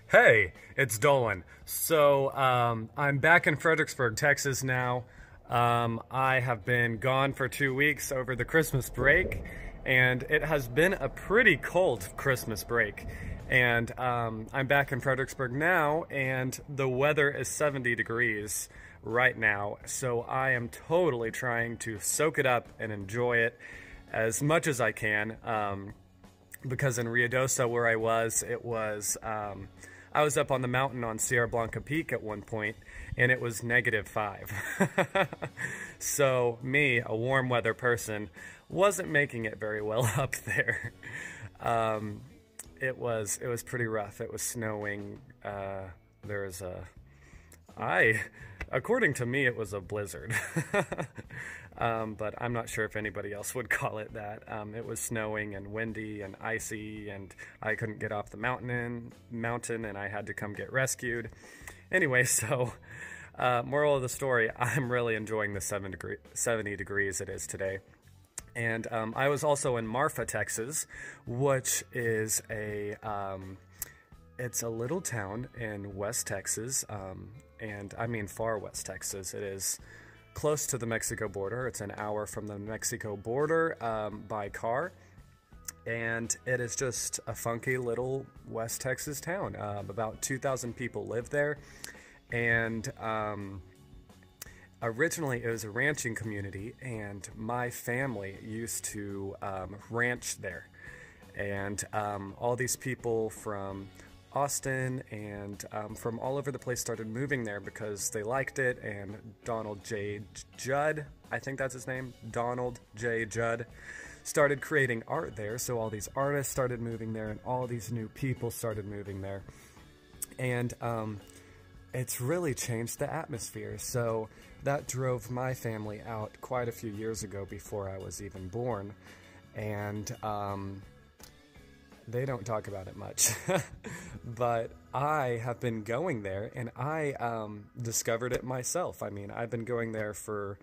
Hey, it's Dolan. I'm back in Fredericksburg, Texas now. I have been gone for 2 weeks over the Christmas break, and it has been a pretty cold Christmas break. And I'm back in Fredericksburg now, and the weather is 70 degrees right now. So I am totally trying to soak it up and enjoy it as much as I can. Because in Ruidoso, where I was, I was up on the mountain on Sierra Blanca Peak at one point, and it was -5. So me, a warm weather person, wasn't making it very well up there. It was pretty rough. It was snowing. There was according to me, it was a blizzard. But I'm not sure if anybody else would call it that. It was snowing and windy and icy, and I couldn't get off the mountain, and I had to come get rescued. Anyway, so moral of the story, I'm really enjoying the 70 degrees it is today. And I was also in Marfa, Texas, which is it's a little town in West Texas, and I mean far West Texas. It is close to the Mexico border. It's an hour from the Mexico border by car, and it is just a funky little West Texas town. About 2,000 people live there, and originally it was a ranching community, and my family used to ranch there, and all these people from Austin and from all over the place started moving there because they liked it. And Donald J. Judd, I think that's his name, Donald J. Judd, started creating art there. So all these artists started moving there, and all these new people started moving there. And it's really changed the atmosphere. So that drove my family out quite a few years ago, before I was even born. And they don't talk about it much, but I have been going there, and I discovered it myself. I mean, I've been going there for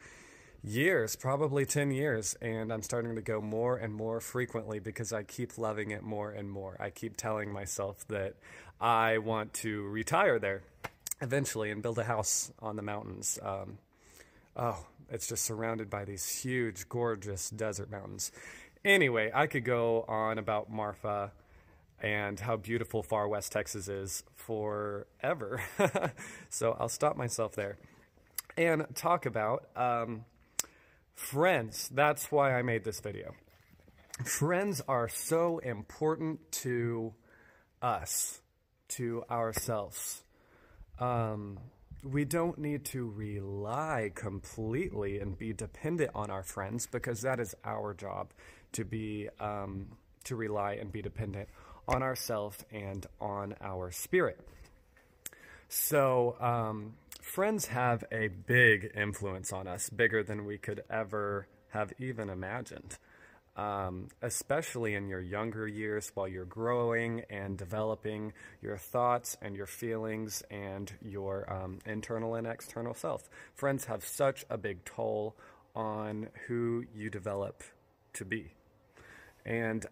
years, probably 10 years, and I'm starting to go more and more frequently because I keep loving it more and more. I keep telling myself that I want to retire there eventually and build a house on the mountains. It's just surrounded by these huge, gorgeous desert mountains. Anyway, I could go on about Marfa and how beautiful far West Texas is forever. So I'll stop myself there and talk about friends. That's why I made this video. Friends are so important to us, to ourselves. We don't need to rely completely and be dependent on our friends, because that is our job, to be to rely and be dependent on ourselves and on our spirit. So friends have a big influence on us, bigger than we could ever have even imagined. Especially in your younger years, while you're growing and developing your thoughts and your feelings and your internal and external self. Friends have such a big toll on who you develop to be. And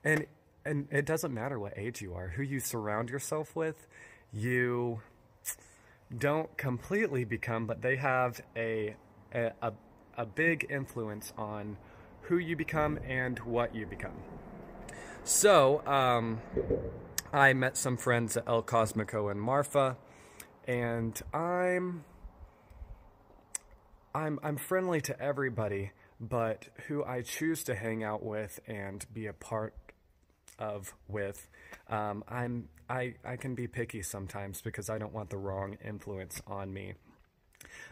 it doesn't matter what age you are, who you surround yourself with, you don't completely become, but they have a big influence on who you become and what you become. So, I met some friends at El Cosmico in Marfa, and I'm friendly to everybody, but who I choose to hang out with and be a part of with, I can be picky sometimes because I don't want the wrong influence on me.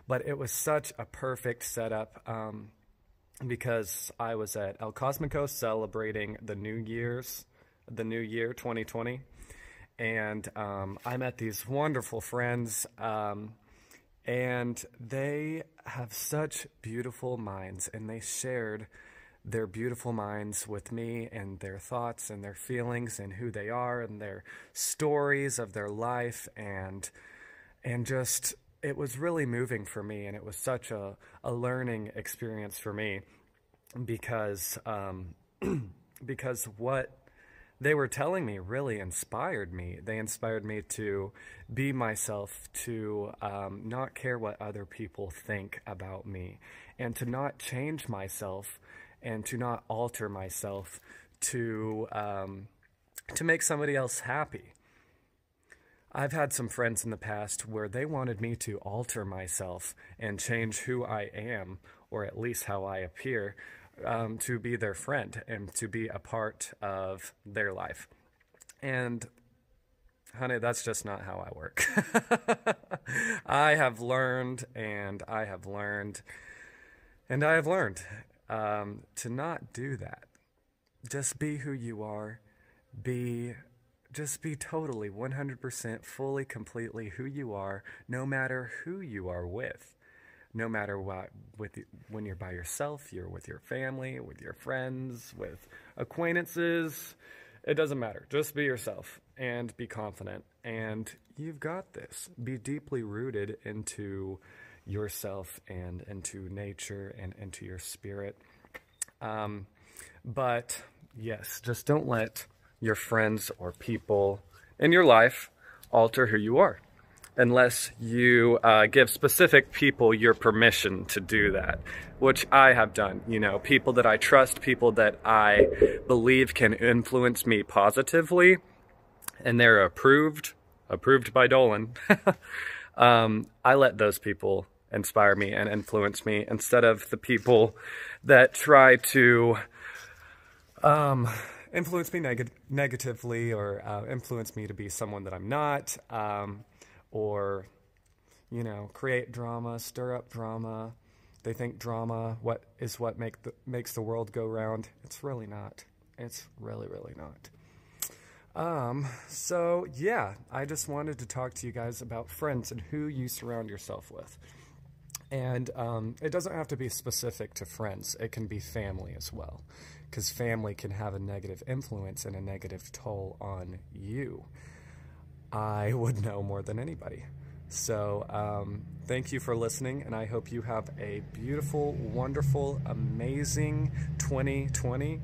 But it was such a perfect setup, because I was at El Cosmico celebrating the New Year 2020, and I met these wonderful friends, and they have such beautiful minds, and they shared their beautiful minds with me, and their thoughts and their feelings and who they are and their stories of their life, and just it was really moving for me, and it was such a learning experience for me, because because what they were telling me really inspired me. They inspired me to be myself, to not care what other people think about me, and to not change myself, and to not alter myself to make somebody else happy. I've had some friends in the past where they wanted me to alter myself and change who I am, or at least how I appear, to be their friend and to be a part of their life. And honey, that's just not how I work. I have learned to not do that. Just be who you are. Just be totally 100% fully, completely who you are, no matter who you are with. No matter what, when you're by yourself, you're with your family, with your friends, with acquaintances, it doesn't matter. Just be yourself and be confident. And you've got this. Be deeply rooted into yourself and into nature and into your spirit. But yes, just don't let your friends or people in your life alter who you are, unless you give specific people your permission to do that, which I have done. You know, people that I trust, people that I believe can influence me positively, and they're approved by Dolan. I let those people inspire me and influence me instead of the people that try to influence me negatively, or influence me to be someone that I'm not, or, you know, create drama, stir up drama. They think drama makes the world go round. It's really not. It's really, really not. So yeah, I just wanted to talk to you guys about friends and who you surround yourself with. And it doesn't have to be specific to friends. It can be family as well, because family can have a negative influence and a negative toll on you. I would know more than anybody. So thank you for listening, and I hope you have a beautiful, wonderful, amazing 2020,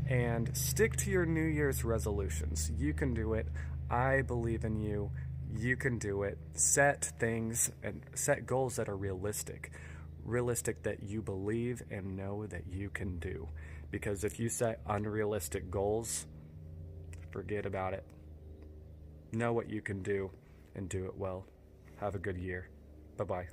and stick to your New Year's resolutions. You can do it. I believe in you. You can do it. Set things and set goals that are realistic that you believe and know that you can do. Because if you set unrealistic goals, forget about it. Know what you can do and do it well. Have a good year. Bye-bye.